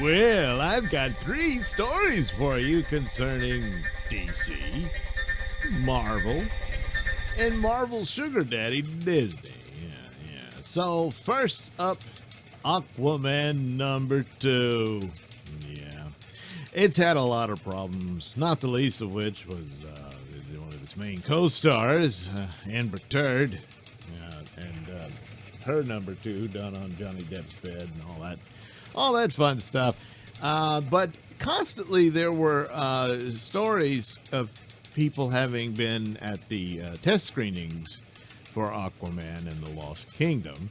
Well, I've got 3 stories for you concerning DC, Marvel, and Marvel's sugar daddy, Disney. Yeah. So, first up, Aquaman #2. Yeah. It's had a lot of problems, not the least of which was one of its main co-stars, Amber Turd, and her #2 done on Johnny Depp's bed and all that fun stuff. But constantly there were stories of people having been at the test screenings for Aquaman and the Lost Kingdom,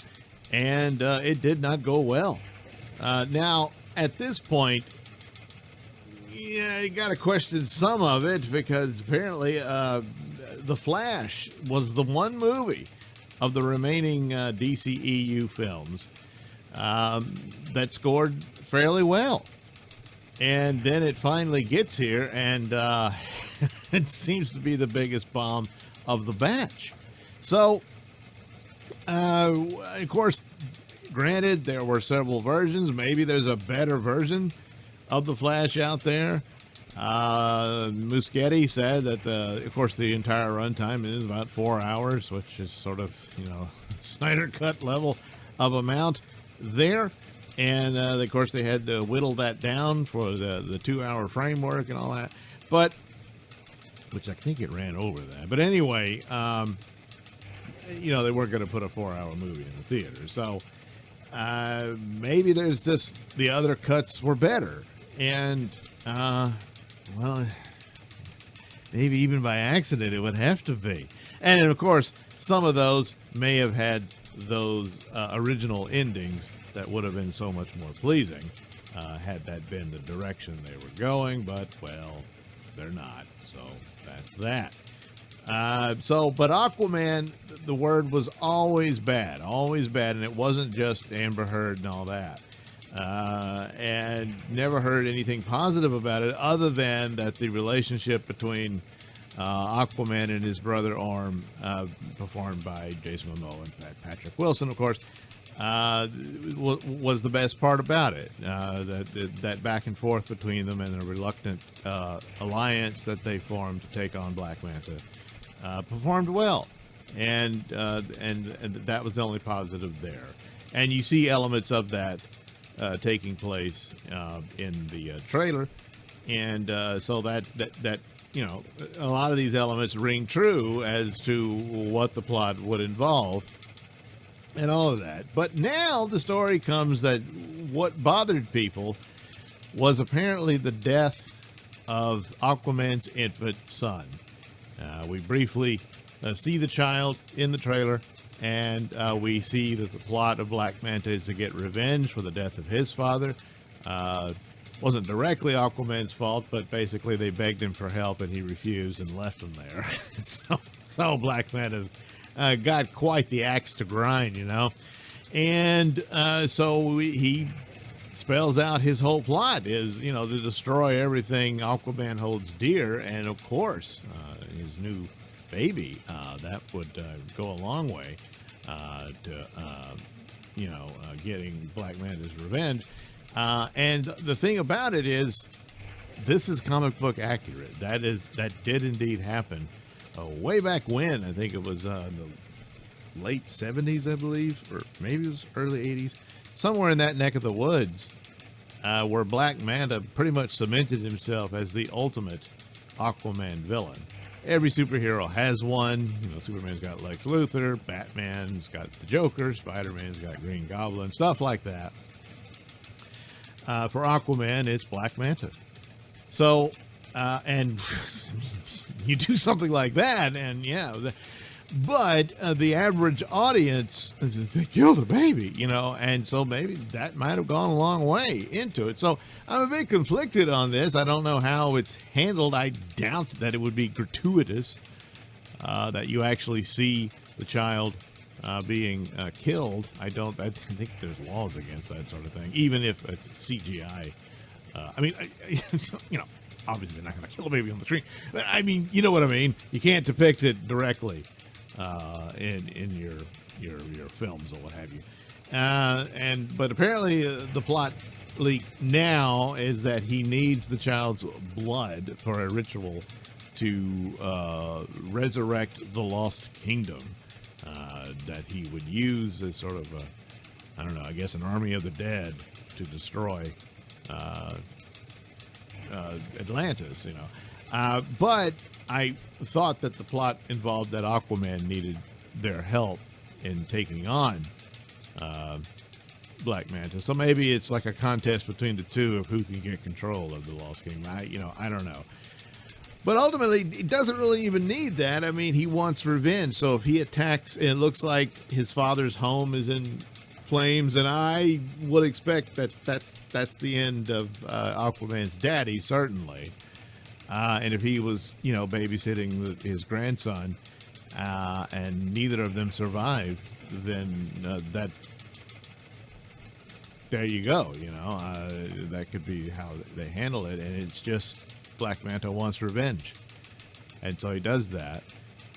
and it did not go well. Now, at this point, yeah, you got to question some of it because apparently The Flash was the one movie of the remaining DCEU films that scored fairly well. And then it finally gets here, and it seems to be the biggest bomb of the batch. So, of course, granted, there were several versions. Maybe there's a better version of The Flash out there. Muschietti said that, of course, the entire runtime is about 4 hours, which is sort of, Snyder Cut level of amount there. And, of course, they had to whittle that down for the 2-hour framework and all that. But, which I think it ran over that. But anyway, they weren't going to put a 4-hour movie in the theater. So, maybe there's just the other cuts were better. And, well, maybe even by accident it would have to be. And, of course, some of those may have had those original endings that would have been so much more pleasing had that been the direction they were going, but, well, they're not, so that's that. But Aquaman, the word was always bad, and it wasn't just Amber Heard and all that. And never heard anything positive about it other than that the relationship between Aquaman and his brother Orm, performed by Jason Momoa and Patrick Wilson, of course, was the best part about it. That back and forth between them and the reluctant alliance that they formed to take on Black Manta performed well, and that was the only positive there. And you see elements of that taking place in the trailer, and so that a lot of these elements ring true as to what the plot would involve and all of that. But now the story comes that what bothered people was apparently the death of Aquaman's infant son. We briefly see the child in the trailer, and we see that the plot of Black Manta is to get revenge for the death of his father. Wasn't directly Aquaman's fault, but basically they begged him for help and he refused and left him there. so Black Manta's got quite the axe to grind, And so he spells out his whole plot is, to destroy everything Aquaman holds dear. And of course, his new baby, that would go a long way to, getting Black Manta's revenge. And the thing about it is, this is comic book accurate. That did indeed happen. Way back when, I think it was in the late 70s, I believe, or maybe it was early 80s, somewhere in that neck of the woods, where Black Manta pretty much cemented himself as the ultimate Aquaman villain. Every superhero has one. Superman's got Lex Luthor, Batman's got the Joker, Spider-Man's got Green Goblin, stuff like that. For Aquaman, it's Black Manta. So, and you do something like that, and but the average audience, they killed a baby, and so maybe that might have gone a long way into it. So I'm a bit conflicted on this. I don't know how it's handled. I doubt that it would be gratuitous, that you actually see the child being killed. I think there's laws against that sort of thing, even if it's CGI. Obviously they're not going to kill a baby on the screen, but I mean, you know what I mean. You can't depict it directly in your films or what have you. But apparently the plot leak now is that he needs the child's blood for a ritual to resurrect the lost kingdom that he would use as sort of a, I don't know, I guess an army of the dead to destroy Atlantis, you know. But I thought that the plot involved that Aquaman needed their help in taking on Black Manta. So maybe it's like a contest between the two of who can get control of the Lost Kingdom. I don't know. But ultimately, it doesn't really even need that. I mean, he wants revenge. So if he attacks, and it looks like his father's home is in flames, and I would expect that that's the end of Aquaman's daddy, certainly. And if he was, babysitting his grandson, and neither of them survive, then there you go. That could be how they handle it, and it's just Black Manta wants revenge, and so he does that.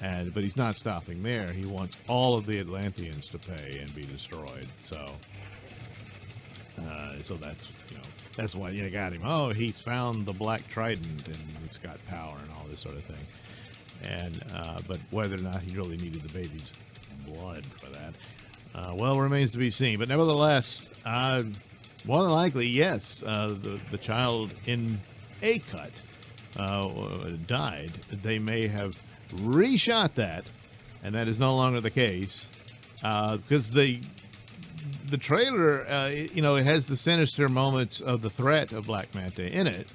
But he's not stopping there. He wants all of the Atlanteans to pay and be destroyed. So that's why you got him. Oh, he's found the Black Trident and it's got power and all this sort of thing. And but whether or not he really needed the baby's blood for that, remains to be seen. But nevertheless, more than likely, yes, the child in a cut died. They may have reshot that, and that is no longer the case, because the trailer, it has the sinister moments of the threat of Black Manta in it,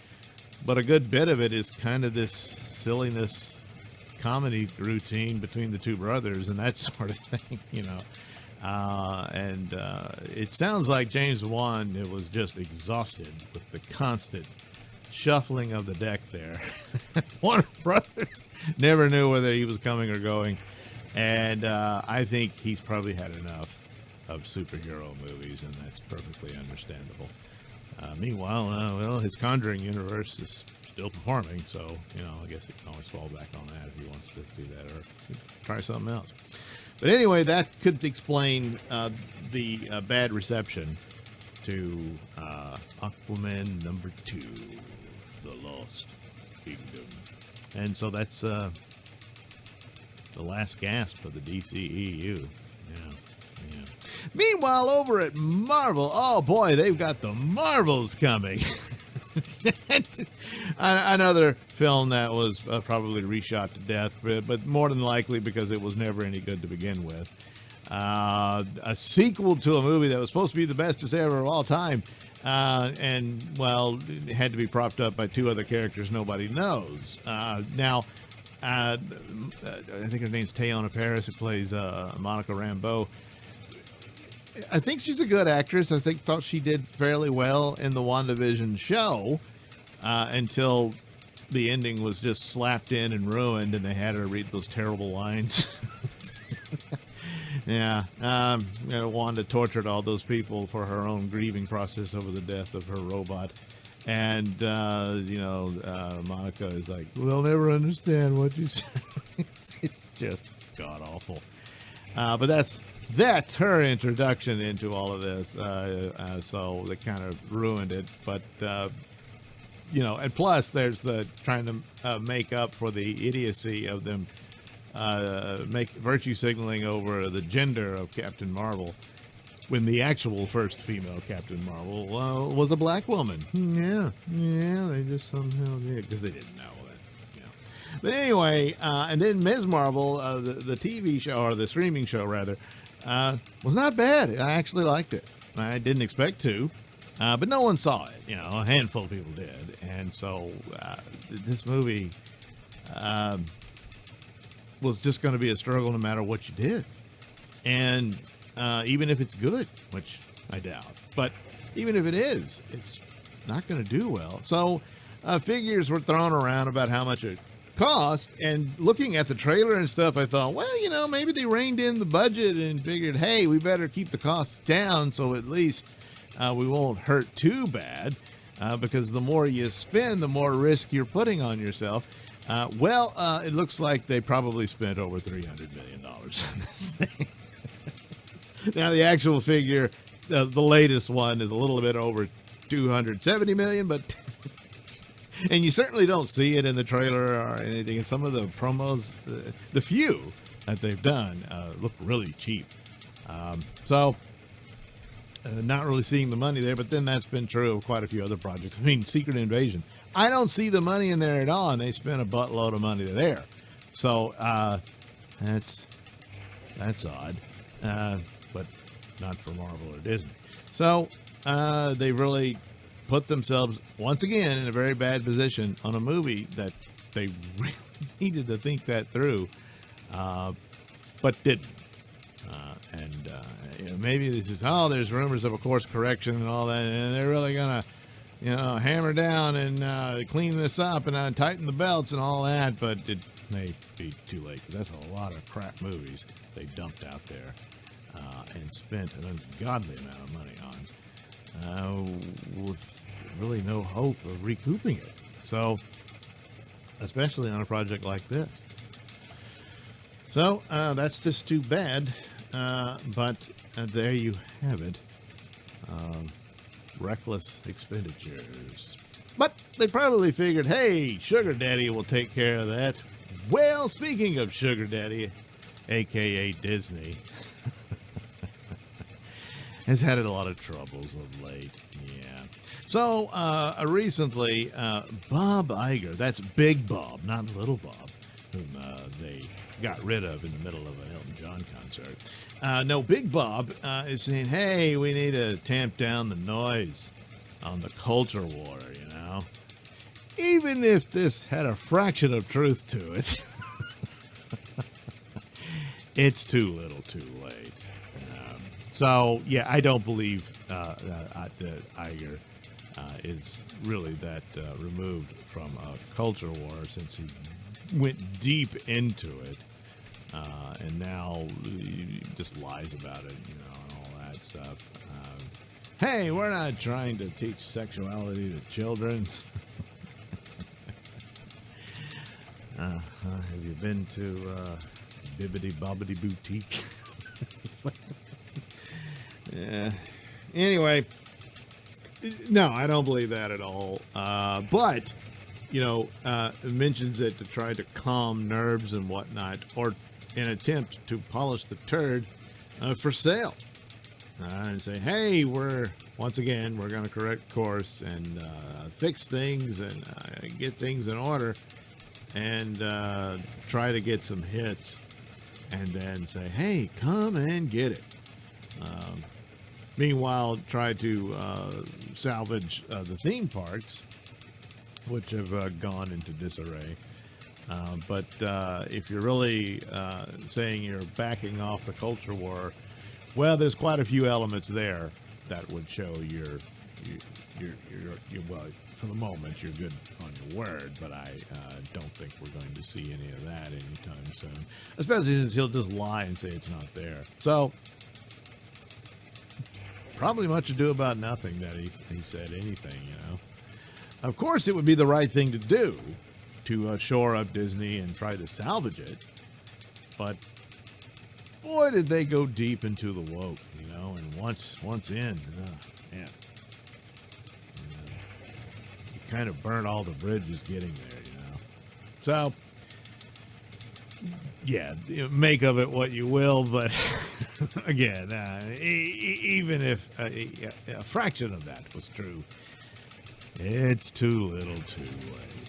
but a good bit of it is kind of this silliness comedy routine between the two brothers and that sort of thing, and it sounds like James Wan was just exhausted with the constant shuffling of the deck there. Warner Brothers never knew whether he was coming or going, and I think he's probably had enough of superhero movies, and that's perfectly understandable. Meanwhile, his Conjuring universe is still performing, so I guess he can always fall back on that if he wants to do that, or try something else. But anyway, that could explain the bad reception to Aquaman #2. The Lost Kingdom. And so that's the last gasp of the DCEU. Yeah. Meanwhile, over at Marvel, oh boy, they've got the Marvels coming. Another film that was probably reshot to death, but more than likely because it was never any good to begin with. A sequel to a movie that was supposed to be the bestest ever of all time. It had to be propped up by two other characters nobody knows. Now, I think her name's Teyonah Parris, who plays Monica Rambeau. I think she's a good actress. Thought she did fairly well in the WandaVision show until the ending was just slapped in and ruined, and they had her read those terrible lines. Yeah, Wanda tortured all those people for her own grieving process over the death of her robot. And, Monica is like, we'll never understand what you say. It's just god-awful. But that's her introduction into all of this. So they kind of ruined it. But, and plus there's the trying to make up for the idiocy of them make virtue signaling over the gender of Captain Marvel when the actual first female Captain Marvel was a black woman. Yeah, they just somehow did, because they didn't know that. But anyway, and then Ms. Marvel, the TV show, or the streaming show rather, was not bad. I actually liked it. I didn't expect to, but no one saw it. A handful of people did, and so this movie was just going to be a struggle no matter what you did. And even if it's good, which I doubt, but even if it is, it's not going to do well. So figures were thrown around about how much it cost, and looking at the trailer and stuff, I thought, maybe they reined in the budget and figured, hey, we better keep the costs down so at least we won't hurt too bad, because the more you spend, the more risk you're putting on yourself. It looks like they probably spent over $300 million on this thing. Now, the actual figure, the latest one, is a little bit over $270 million, but and you certainly don't see it in the trailer or anything. And some of the promos, the few that they've done, look really cheap. So not really seeing the money there, but then that's been true of quite a few other projects. I mean, Secret Invasion, I don't see the money in there at all, and they spent a buttload of money there. So that's odd, but not for Marvel or Disney. So they really put themselves once again in a very bad position on a movie that they really needed to think that through, but didn't. Maybe this is, there's rumors of a course correction and all that, and they're really gonna, hammer down and clean this up and tighten the belts and all that, but it may be too late, because that's a lot of crap movies they dumped out there and spent an ungodly amount of money on, with really no hope of recouping it. So, especially on a project like this. So, that's just too bad. But there you have it. Reckless expenditures. But they probably figured, hey, Sugar Daddy will take care of that. Well, speaking of Sugar Daddy, a.k.a. Disney, has had a lot of troubles of late. Yeah. So, recently, Bob Iger, that's Big Bob, not Little Bob, whom they got rid of in the middle of an Elton John concert. No, Big Bob is saying, hey, we need to tamp down the noise on the culture war, Even if this had a fraction of truth to it, it's too little too late. So, yeah, I don't believe that Iger is really that removed from a culture war, since he went deep into it. And now he just lies about it, and all that stuff. Hey, we're not trying to teach sexuality to children. Have you been to Bibbidi Bobbidi Boutique? Yeah. Anyway, no, I don't believe that at all. But, it mentions it to try to calm nerves and whatnot, or an attempt to polish the turd for sale. And say, hey, once again, we're going to correct course and fix things and get things in order and try to get some hits, and then say, hey, come and get it. Meanwhile, try to salvage the theme parks, which have gone into disarray. But if you're really saying you're backing off the culture war, well, there's quite a few elements there that would show you're well, for the moment, you're good on your word, but I don't think we're going to see any of that anytime soon, especially since he'll just lie and say it's not there. So, probably much ado about nothing that he said anything, Of course, it would be the right thing to do to shore up Disney and try to salvage it, but boy, did they go deep into the woke, and once in, man, you kind of burnt all the bridges getting there, So, yeah, make of it what you will, but again, even if a fraction of that was true, it's too little too late.